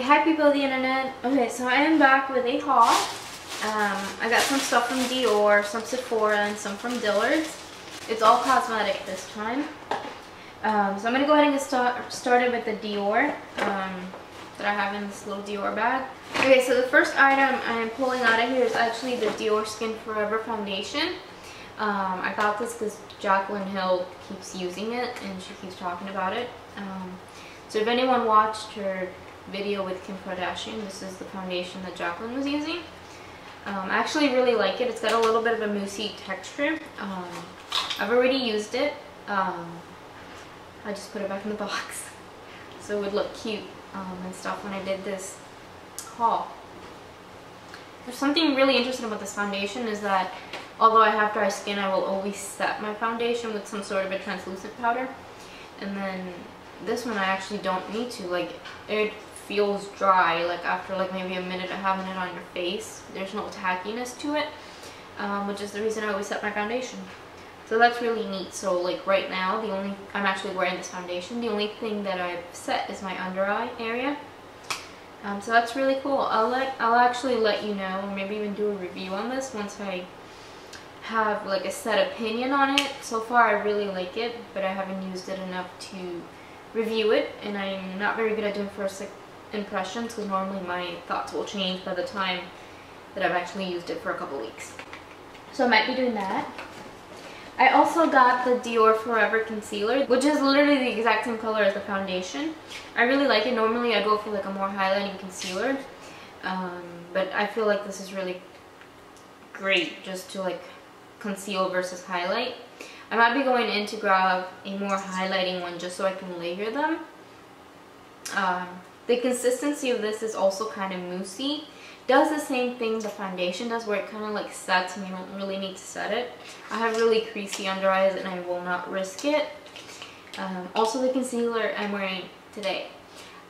Hi people of the internet. Okay, so I am back with a haul. I got some stuff from Dior, some Sephora, and some from Dillard's. It's all cosmetic this time. So I'm going to go ahead and get started with the Dior that I have in this little Dior bag. Okay, so the first item I am pulling out of here is actually the Dior Skin Forever Foundation. I got this because Jaclyn Hill keeps using it and she keeps talking about it. So if anyone watched her video with Kim Kardashian, this is the foundation that Jaclyn was using. I actually really like it. It's got a little bit of a moussey texture. I've already used it. I just put it back in the box so it would look cute and stuff when I did this haul. There's something really interesting about this foundation is that although I have dry skin, I will always set my foundation with some sort of a translucent powder. And then this one I actually don't need to. Like, it feels dry, like after like maybe a minute of having it on your face. There's no tackiness to it, which is the reason I always set my foundation. So that's really neat. So like right now, I'm actually wearing this foundation. The only thing that I've set is my under eye area. So that's really cool. I'll actually let you know, or maybe even do a review on this once I have like a set opinion on it. So far I really like it, but I haven't used it enough to review it, and I'm not very good at doing first impressions because normally my thoughts will change by the time that I've actually used it for a couple weeks. So I might be doing that. I also got the Dior Forever Concealer, which is literally the exact same color as the foundation. I really like it. Normally I go for like a more highlighting concealer, but I feel like this is really great just to like conceal versus highlight. I might be going in to grab a more highlighting one just so I can layer them. The consistency of this is also kind of moussey. Does the same thing the foundation does, where it kind of like sets and you don't really need to set it. I have really creasy under eyes and I will not risk it. Also the concealer I'm wearing today,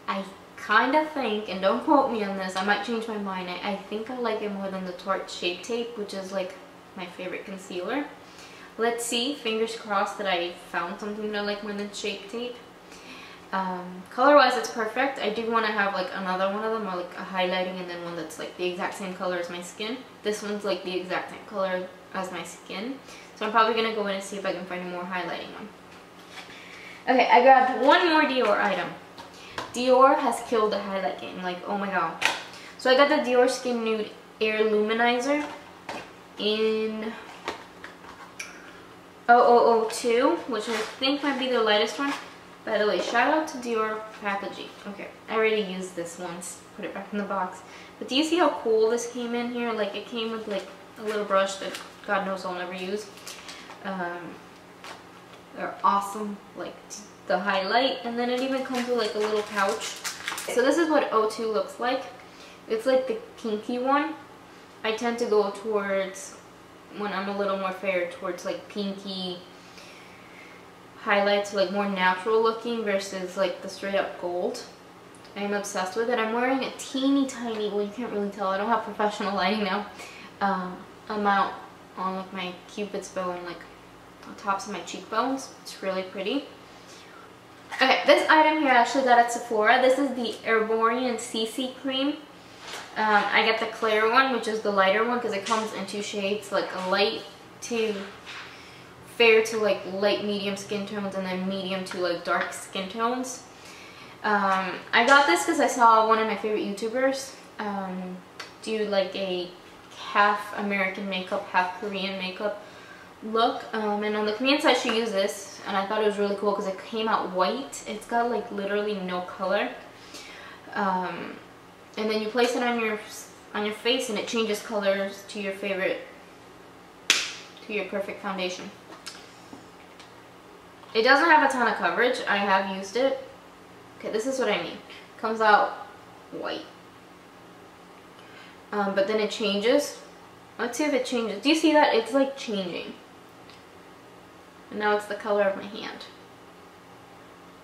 I kind of think, and don't quote me on this, I might change my mind, I think I like it more than the Tarte Shape Tape, which is like my favorite concealer. Let's see, fingers crossed that I found something that I like more than Shape Tape. Color wise it's perfect. I do want to have like another one of them, or like a highlighting and then one that's like the exact same color as my skin. This one's like the exact same color as my skin, so I'm probably going to go in and see if I can find a more highlighting one. Okay, I grabbed one more Dior item. Dior has killed the highlight game, like oh my god. So I got the Dior Skin Nude Air Luminizer in 0002, which I think might be the lightest one. By the way, shout out to Dior packaging. Okay, I already used this once, put it back in the box. But do you see how cool this came in here? Like it came with like a little brush that God knows I'll never use. They're awesome, like the highlight, and then it even comes with like a little pouch. So this is what 02 looks like. It's like the pinky one. I tend to go towards, when I'm a little more fair, towards like pinky highlights, like more natural looking versus like the straight up gold. I am obsessed with it. I'm wearing a teeny tiny, well you can't really tell, I don't have professional lighting now, amount on like my cupid's bow and like on tops of my cheekbones. It's really pretty. Okay, this item here I actually got at Sephora. This is the Herborian CC cream. I get the clear one, which is the lighter one, because it comes in two shades, like a light to fair to like light medium skin tones, and then medium to like dark skin tones. I got this because I saw one of my favorite YouTubers do like a half American makeup, half Korean makeup look, and on the Korean side she used this, and I thought it was really cool because it came out white. It's got like literally no color, and then you place it on your face and it changes colors to your favorite, to your perfect foundation. It doesn't have a ton of coverage. I have used it. Okay, this is what I mean. It comes out white. But then it changes. Let's see if it changes. Do you see that? It's like changing. And now it's the color of my hand.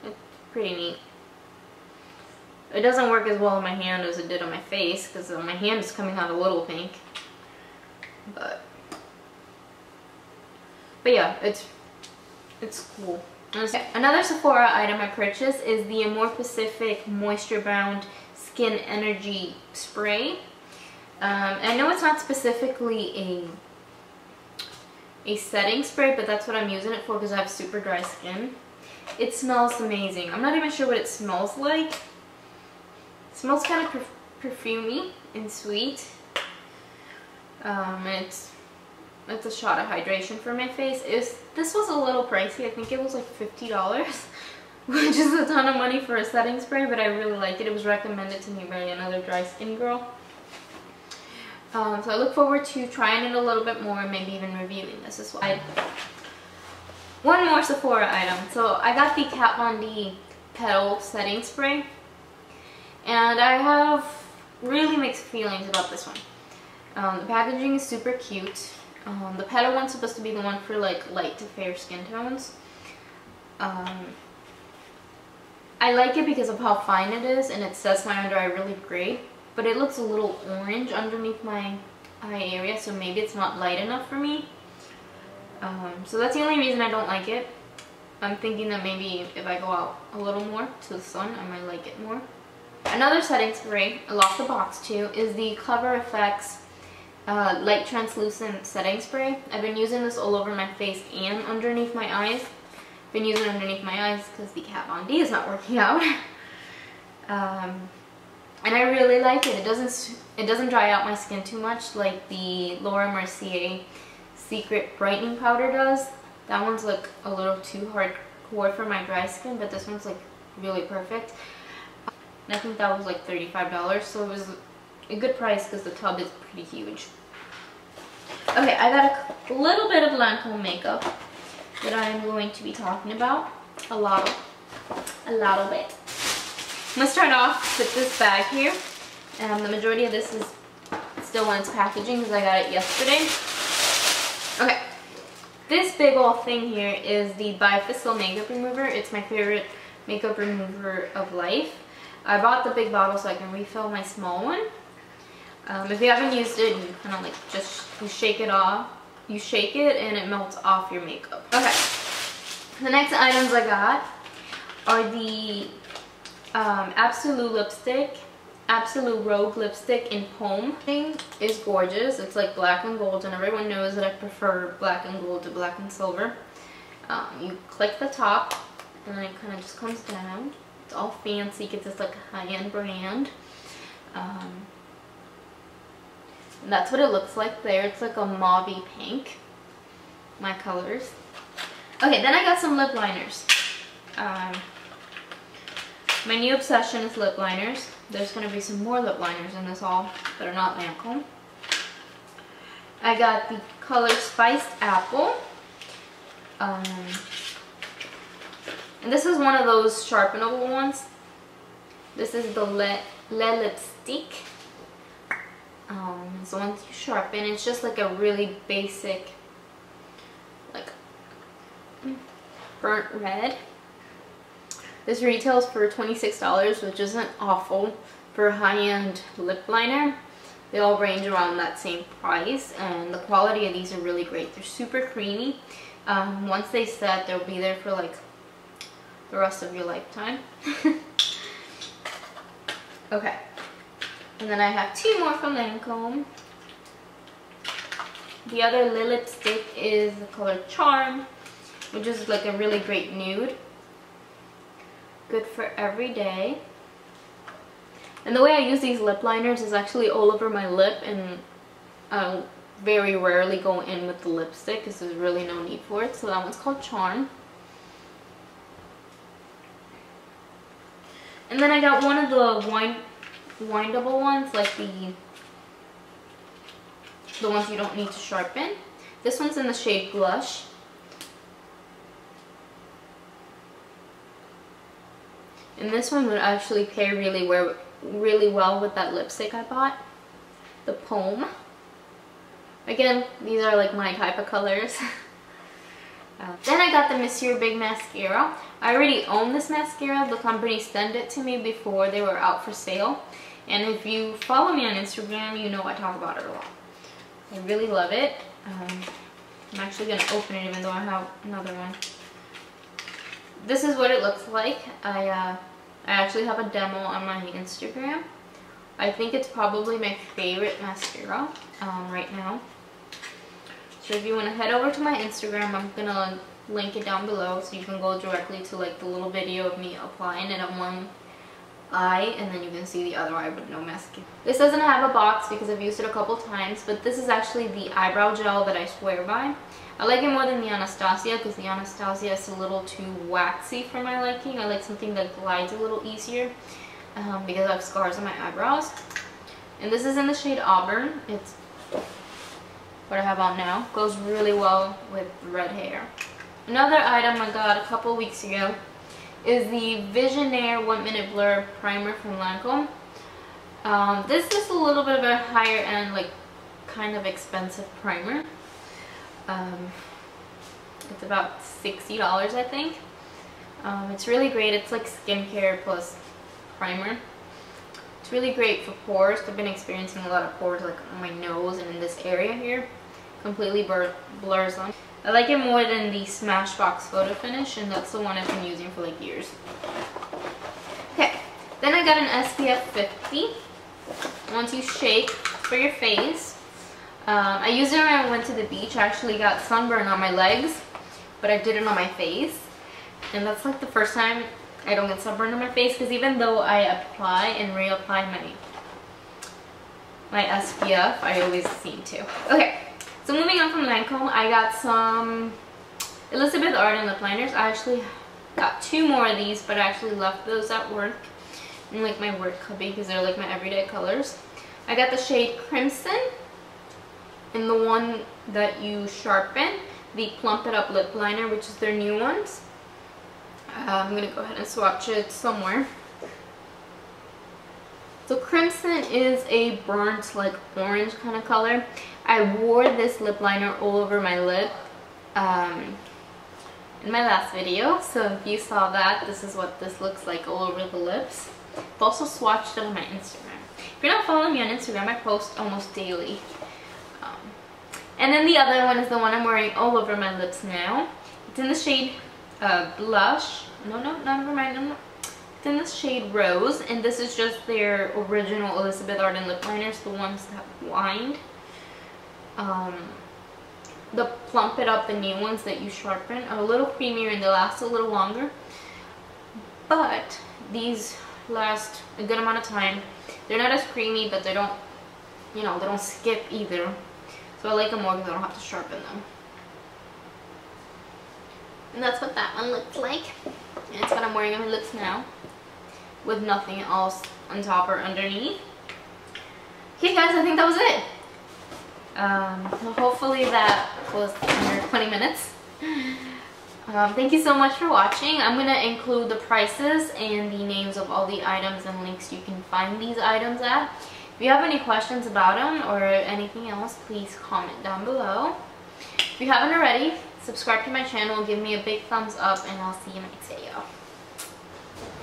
It's pretty neat. It doesn't work as well on my hand as it did on my face, because my hand is coming out a little pink. But yeah, it's cool. Another Sephora item I purchased is the Amore Pacific Moisture Bound Skin Energy Spray. I know it's not specifically a setting spray, but that's what I'm using it for because I have super dry skin. It smells amazing. I'm not even sure what it smells like. It smells kind of perfumey and sweet. It's a shot of hydration for my face. This was a little pricey. I think it was like $50, which is a ton of money for a setting spray, but I really liked it. It was recommended to me by another dry skin girl. So I look forward to trying it a little bit more and maybe even reviewing this as well. One more Sephora item. So I got the Kat Von D Petal Setting Spray, and I have really mixed feelings about this one. The packaging is super cute. The petal one's supposed to be the one for like light to fair skin tones. I like it because of how fine it is, and it sets my under eye really great, but it looks a little orange underneath my eye area, so maybe it's not light enough for me. So that's the only reason I don't like it. I'm thinking that maybe if I go out a little more to the sun, I might like it more. Another setting spray, I lost the box too, is the Cover FX Light Translucent Setting Spray. I've been using this all over my face and underneath my eyes. Been using it underneath my eyes because the Kat Von D is not working out. And I really like it. It doesn't dry out my skin too much like the Laura Mercier Secret Brightening Powder does. That one's like a little too hardcore for my dry skin, but this one's like really perfect. And I think that was like $35, so it was a good price because the tub is pretty huge. Okay, I got a little bit of Lancome makeup that I am going to be talking about. A lot of it. I'm gonna start off with this bag here. The majority of this is still in its packaging because I got it yesterday. Okay, this big old thing here is the Bifisil makeup remover. It's my favorite makeup remover of life. I bought the big bottle so I can refill my small one. If you haven't used it, you kind of like you shake it off. You shake it and it melts off your makeup. Okay, the next items I got are the Absolute lipstick, Absolute Rogue lipstick in Pomme. Thing is gorgeous. It's like black and gold, and everyone knows that I prefer black and gold to black and silver. You click the top, and then it kind of just comes down. It's all fancy, gets this like high-end brand. And that's what it looks like there. It's like a mauvey pink. My colors. Okay, then I got some lip liners. My new obsession is lip liners. There's going to be some more lip liners in this haul that are not Lancome. I got the color Spiced Apple. And this is one of those sharpenable ones. This is the Le Lipstick. So once you sharpen, it's just like a really basic, like burnt red. This retails for $26, which isn't awful for a high-end lip liner. They all range around that same price, and the quality of these are really great. They're super creamy. Once they set, they'll be there for like the rest of your lifetime. Okay. And then I have two more from Lancome. The other lipstick is the color Charm, which is like a really great nude. Good for every day. And the way I use these lip liners is actually all over my lip, and I'll very rarely go in with the lipstick because there's really no need for it. So that one's called Charm. And then I got one of the windable ones, like the ones you don't need to sharpen. This one's in the shade Blush. And this one would actually pair really well with that lipstick I bought, the Pomme. Again, these are like my type of colors. Then I got the Monsieur Big Mascara. I already own this mascara. The company sent it to me before they were out for sale. And if you follow me on Instagram, you know I talk about it a lot. I really love it. I'm actually going to open it even though I have another one. This is what it looks like. I actually have a demo on my Instagram. I think it's probably my favorite mascara right now. So if you want to head over to my Instagram, I'm gonna link it down below so you can go directly to like the little video of me applying it on one eye, and then you can see the other eye with no mascara. This doesn't have a box because I've used it a couple times, but this is actually the eyebrow gel that I swear by. I like it more than the Anastasia because the Anastasia is a little too waxy for my liking. I like something that glides a little easier because I have scars on my eyebrows. And this is in the shade Auburn. It's what I have on now. Goes really well with red hair. Another item I got a couple weeks ago is the Visionaire 1 Minute Blur Primer from Lancome. This is a little bit of a higher end, like kind of expensive primer. It's about $60 I think. It's really great. It's like skincare plus primer. It's really great for pores. I've been experiencing a lot of pores like on my nose and in this area here. Completely blurs them. I like it more than the Smashbox Photo Finish, and that's the one I've been using for like years. Okay, then I got an SPF 50. Once you shake for your face. I used it when I went to the beach. I actually got sunburn on my legs, but I did it on my face. And that's like the first time I don't get sunburn on my face, because even though I apply and reapply my SPF, I always seem to. Okay. So moving on from Lancome, I got some Elizabeth Arden lip liners. I actually got 2 more of these, but I actually left those at work in like my work cubby because they're like my everyday colors. I got the shade Crimson and the one that you sharpen, the Plump It Up lip liner, which is their new ones. I'm gonna go ahead and swatch it somewhere. So Crimson is a burnt like orange kind of color. I wore this lip liner all over my lip in my last video. So if you saw that, this is what this looks like all over the lips. I've also swatched it on my Instagram. If you're not following me on Instagram, I post almost daily. And then the other one is the one I'm wearing all over my lips now. It's in the shade Blush. No, never mind. It's in the shade Rose, and this is just their original Elizabeth Arden lip liners, the ones that wind. The Plump It Up, the new ones that you sharpen, are a little creamier and they last a little longer. But these last a good amount of time. They're not as creamy, but they don't, you know, they don't skip either. So I like them more because I don't have to sharpen them. And that's what that one looks like. And it's what I'm wearing on my lips now, with nothing else on top or underneath. Okay guys, I think that was it. Hopefully that was under 20 minutes. Thank you so much for watching. I'm going to include the prices and the names of all the items and links you can find these items at. If you have any questions about them or anything else, please comment down below. If you haven't already, subscribe to my channel, give me a big thumbs up, and I'll see you in the next video.